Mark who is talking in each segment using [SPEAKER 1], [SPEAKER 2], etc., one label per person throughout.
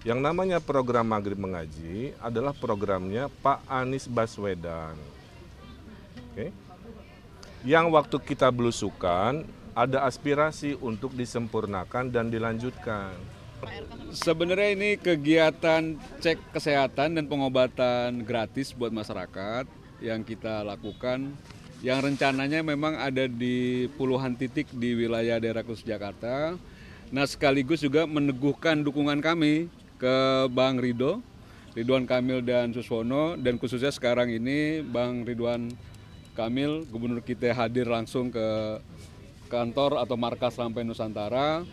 [SPEAKER 1] Yang namanya program Maghrib Mengaji adalah programnya Pak Anies Baswedan. Oke. Yang waktu kita belusukan ada aspirasi untuk disempurnakan dan dilanjutkan.
[SPEAKER 2] Sebenarnya ini kegiatan cek kesehatan dan pengobatan gratis buat masyarakat yang kita lakukan, yang rencananya memang ada di puluhan titik di wilayah daerah khusus Jakarta. Nah, sekaligus juga meneguhkan dukungan kami ke Bang Ridwan Kamil dan Suswono, dan khususnya sekarang ini Bang Ridwan Kamil, Gubernur kita hadir langsung ke kantor atau markas Rampai Nusantara,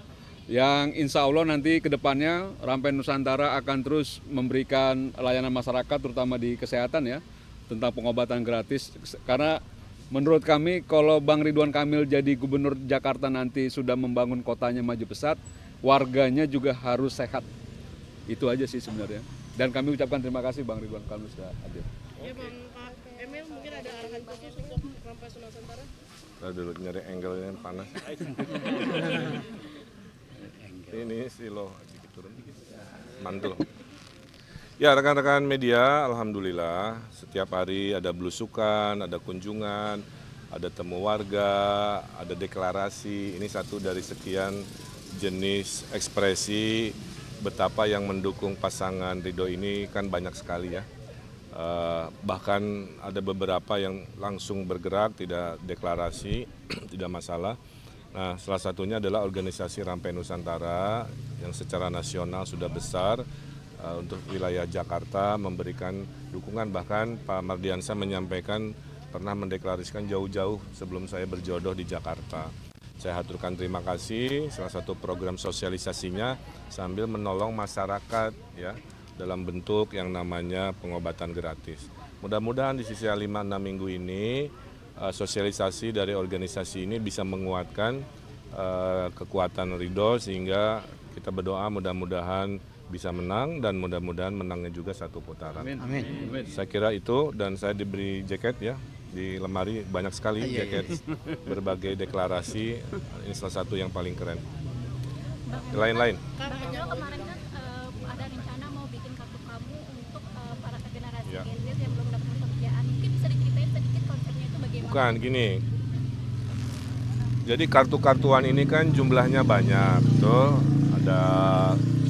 [SPEAKER 2] yang insya Allah nanti ke depannya Rampai Nusantara akan terus memberikan layanan masyarakat terutama di kesehatan ya, tentang pengobatan gratis. Karena menurut kami kalau Bang Ridwan Kamil jadi Gubernur Jakarta nanti sudah membangun kotanya maju pesat, warganya juga harus sehat. Itu aja sih sebenarnya. Dan kami ucapkan terima kasih Bang Ridwan Kamil sudah hadir.
[SPEAKER 3] Ya Bang, Pak Emil mungkin ada arahan khusus untuk Rampai Nusantara?
[SPEAKER 1] Kita dulu nyari angle yang panas. Ini silo turun dikit. Mantul. Ya rekan-rekan media, alhamdulillah setiap hari ada belusukan, ada kunjungan, ada temu warga, ada deklarasi. Ini satu dari sekian jenis ekspresi betapa yang mendukung pasangan Ridho ini kan banyak sekali ya. Bahkan ada beberapa yang langsung bergerak, tidak deklarasi, tidak masalah. Nah, salah satunya adalah organisasi Rampai Nusantara yang secara nasional sudah besar untuk wilayah Jakarta memberikan dukungan. Bahkan Pak Mardiansyah menyampaikan pernah mendeklarasikan jauh-jauh sebelum saya berjodoh di Jakarta. Saya haturkan terima kasih, salah satu program sosialisasinya sambil menolong masyarakat ya dalam bentuk yang namanya pengobatan gratis. Mudah-mudahan di sisa 5-6 minggu ini sosialisasi dari organisasi ini bisa menguatkan kekuatan Ridho sehingga kita berdoa mudah-mudahan bisa menang dan mudah-mudahan menangnya juga satu putaran. Amin. Saya kira itu dan saya diberi jaket ya. Di lemari banyak sekali jaket berbagai deklarasi, ini salah satu yang paling keren. Lain-lain.
[SPEAKER 4] Kemarin kan ada rencana mau bikin kartu kamu untuk para generasi Gen Z yang belum dapat pekerjaan. Mungkin bisa diceritain sedikit konsepnya itu bagaimana?
[SPEAKER 1] Bukan, gini. Jadi kartu-kartuan ini kan jumlahnya banyak, tuh ada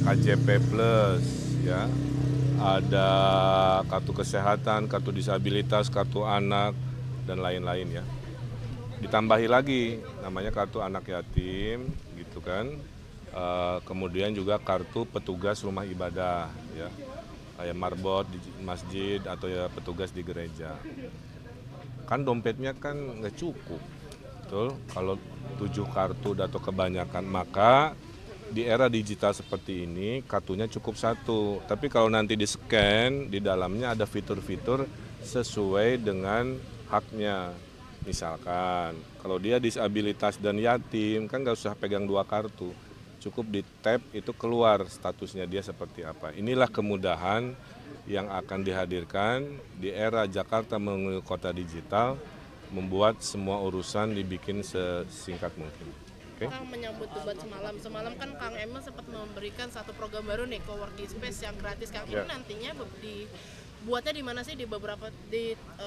[SPEAKER 1] KJP Plus, ya, ada kartu kesehatan, kartu disabilitas, kartu anak, dan lain-lain ya. Ditambahi lagi namanya kartu anak yatim gitu kan. Kemudian juga kartu petugas rumah ibadah ya. Kayak marbot di masjid atau ya petugas di gereja. Kan dompetnya kan nggak cukup. Betul? Kalau 7 kartu atau kebanyakan maka di era digital seperti ini kartunya cukup 1. Tapi kalau nanti di-scan di dalamnya ada fitur-fitur sesuai dengan haknya. Misalkan kalau dia disabilitas dan yatim kan nggak usah pegang 2 kartu, cukup di tap itu keluar statusnya dia seperti apa. Inilah kemudahan yang akan dihadirkan di era Jakarta menuju kota digital, membuat semua urusan dibikin sesingkat mungkin. Okay.
[SPEAKER 3] Kang menyambut debat semalam kan Kang Emil sempat memberikan satu program baru nih, co-working space yang gratis. Kang ini nantinya buatnya di mana sih,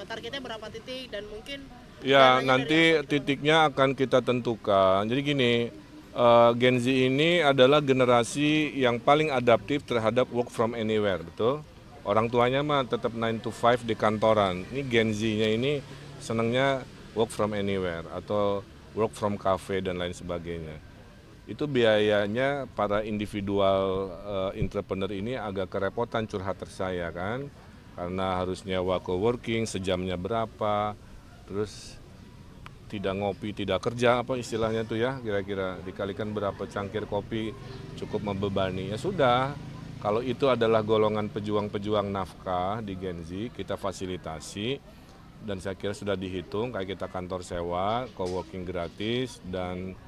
[SPEAKER 3] targetnya berapa titik dan mungkin
[SPEAKER 1] ya nanti titiknya akan kita tentukan. Jadi gini, Gen Z ini adalah generasi yang paling adaptif terhadap work from anywhere, betul? Orang tuanya mah tetap 9 to 5 di kantoran. Ini Gen Z-nya ini senangnya work from anywhere atau work from cafe dan lain sebagainya. Itu biayanya para individual entrepreneur ini agak kerepotan curhat saya kan. Karena harus nyewa co-working, sejamnya berapa, terus tidak ngopi, tidak kerja, apa istilahnya tuh ya, kira-kira dikalikan berapa cangkir kopi cukup membebani. Ya sudah, kalau itu adalah golongan pejuang-pejuang nafkah di Gen Z, kita fasilitasi, dan saya kira sudah dihitung, kayak kita kantor sewa, co-working gratis, dan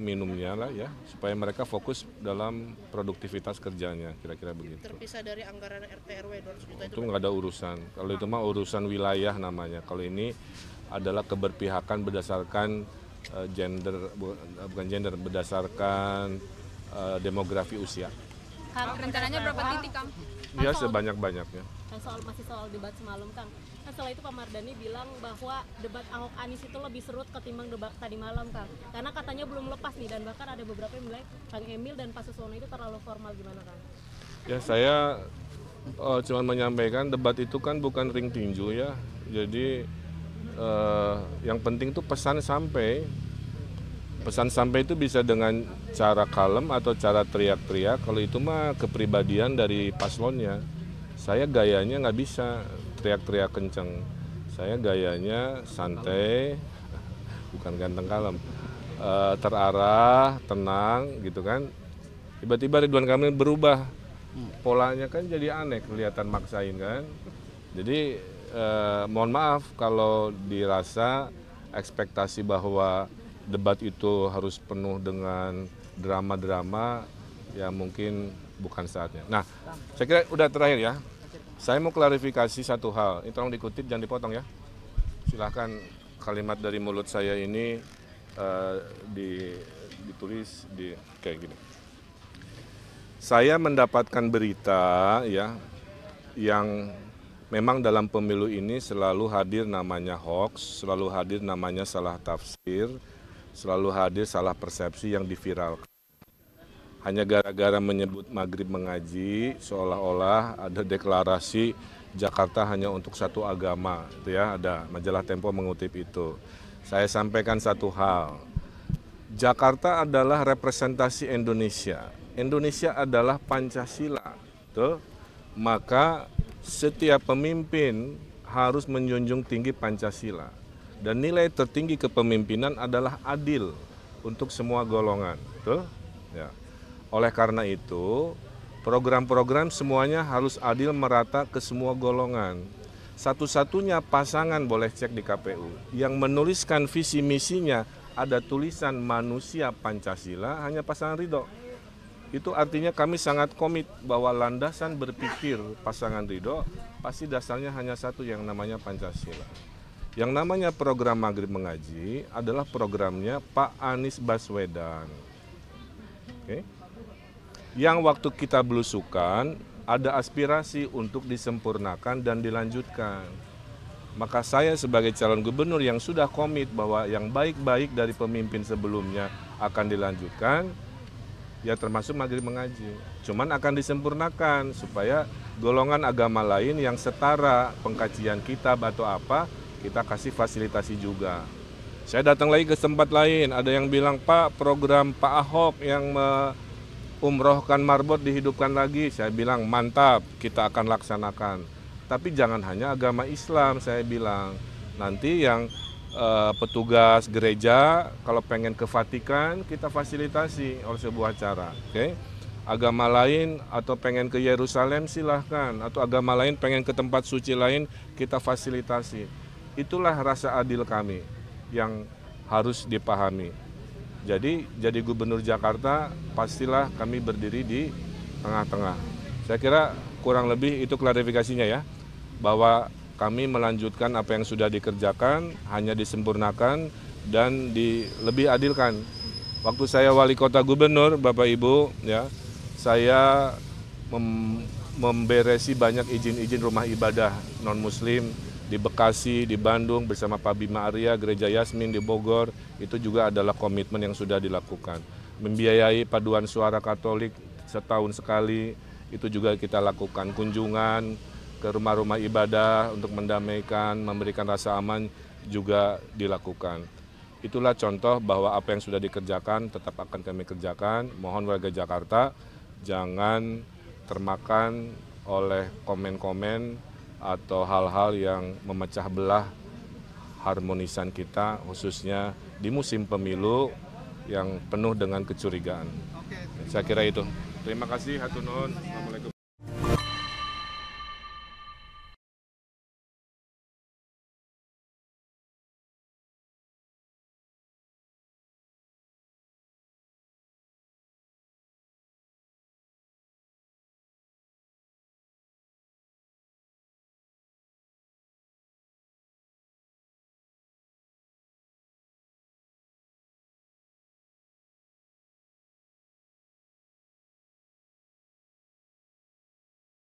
[SPEAKER 1] minumnya lah ya, supaya mereka fokus dalam produktivitas kerjanya, kira-kira begitu.
[SPEAKER 3] Terpisah dari anggaran RT RW 200 juta
[SPEAKER 1] itu nggak ada urusan. Kalau itu mah urusan wilayah namanya. Kalau ini adalah keberpihakan berdasarkan berdasarkan demografi usia.
[SPEAKER 4] Kang, rencananya berapa titik, Kang?
[SPEAKER 1] Ya sebanyak-banyaknya.
[SPEAKER 5] Masih soal debat semalam, Kang. Nah, setelah itu Pak Mardhani bilang bahwa debat Ahok Anies itu lebih serut ketimbang debat tadi malam, Kang. Karena katanya belum lepas nih, dan bahkan ada beberapa yang bilang Kang Emil dan Pak Suswono itu terlalu formal, gimana, Kang?
[SPEAKER 1] Ya saya cuma menyampaikan debat itu kan bukan ring tinju ya. Jadi yang penting tuh pesan sampai. Pesan sampai itu bisa dengan cara kalem atau cara teriak-teriak. Kalau itu mah kepribadian dari paslonnya. Saya gayanya nggak bisa teriak-teriak kenceng. Saya gayanya santai, bukan ganteng kalem, terarah, tenang gitu kan. Tiba-tiba Ridwan Kamil berubah, polanya kan jadi aneh, kelihatan maksain kan. Jadi mohon maaf kalau dirasa ekspektasi bahwa debat itu harus penuh dengan drama-drama, ya mungkin bukan saatnya. Nah, saya kira udah terakhir ya. Saya mau klarifikasi satu hal. Ini tolong dikutip, jangan dipotong ya. Silahkan kalimat dari mulut saya ini ditulis di kayak gini. Saya mendapatkan berita ya yang memang dalam pemilu ini selalu hadir namanya hoax, selalu hadir namanya salah tafsir, selalu hadir salah persepsi yang diviralkan. Hanya gara-gara menyebut maghrib mengaji, seolah-olah ada deklarasi Jakarta hanya untuk satu agama. Itu ya, ada majalah Tempo mengutip itu. Saya sampaikan satu hal, Jakarta adalah representasi Indonesia. Indonesia adalah Pancasila. Tuh. Maka setiap pemimpin harus menjunjung tinggi Pancasila. Dan nilai tertinggi kepemimpinan adalah adil untuk semua golongan. Betul? Ya. Oleh karena itu, program-program semuanya harus adil merata ke semua golongan. Satu-satunya pasangan boleh cek di KPU yang menuliskan visi misinya ada tulisan manusia Pancasila hanya pasangan Ridho. Itu artinya kami sangat komit bahwa landasan berpikir pasangan Ridho pasti dasarnya hanya satu yang namanya Pancasila. Yang namanya program Maghrib Mengaji adalah programnya Pak Anies Baswedan. Oke. Yang waktu kita belusukan ada aspirasi untuk disempurnakan dan dilanjutkan. Maka saya sebagai calon gubernur yang sudah komit bahwa yang baik-baik dari pemimpin sebelumnya akan dilanjutkan, ya termasuk Maghrib Mengaji. Cuman akan disempurnakan supaya golongan agama lain yang setara pengkajian kitab atau apa, kita kasih fasilitasi juga. Saya datang lagi ke tempat lain, ada yang bilang, Pak, program Pak Ahok yang umrohkan marbot dihidupkan lagi. Saya bilang, mantap, kita akan laksanakan. Tapi jangan hanya agama Islam, saya bilang. Nanti yang petugas gereja, kalau pengen ke Vatikan, kita fasilitasi oleh sebuah acara. Okay? Agama lain atau pengen ke Yerusalem, silahkan. Atau agama lain pengen ke tempat suci lain, kita fasilitasi. Itulah rasa adil kami yang harus dipahami. Jadi gubernur Jakarta pastilah kami berdiri di tengah-tengah. Saya kira kurang lebih itu klarifikasinya ya, bahwa kami melanjutkan apa yang sudah dikerjakan, hanya disempurnakan dan lebih adilkan. Waktu saya wali kota gubernur, Bapak Ibu, ya, saya memberesi banyak izin-izin rumah ibadah non-muslim di Bekasi, di Bandung bersama Pak Bima Arya, Gereja Yasmin di Bogor, itu juga adalah komitmen yang sudah dilakukan. Membiayai paduan suara Katolik setahun sekali, itu juga kita lakukan. Kunjungan ke rumah-rumah ibadah untuk mendamaikan, memberikan rasa aman juga dilakukan. Itulah contoh bahwa apa yang sudah dikerjakan tetap akan kami kerjakan. Mohon warga Jakarta jangan termakan oleh komen-komen atau hal-hal yang memecah belah harmonisan kita, khususnya di musim pemilu yang penuh dengan kecurigaan. Saya kira itu. Terima kasih, hatur nuhun. Assalamualaikum.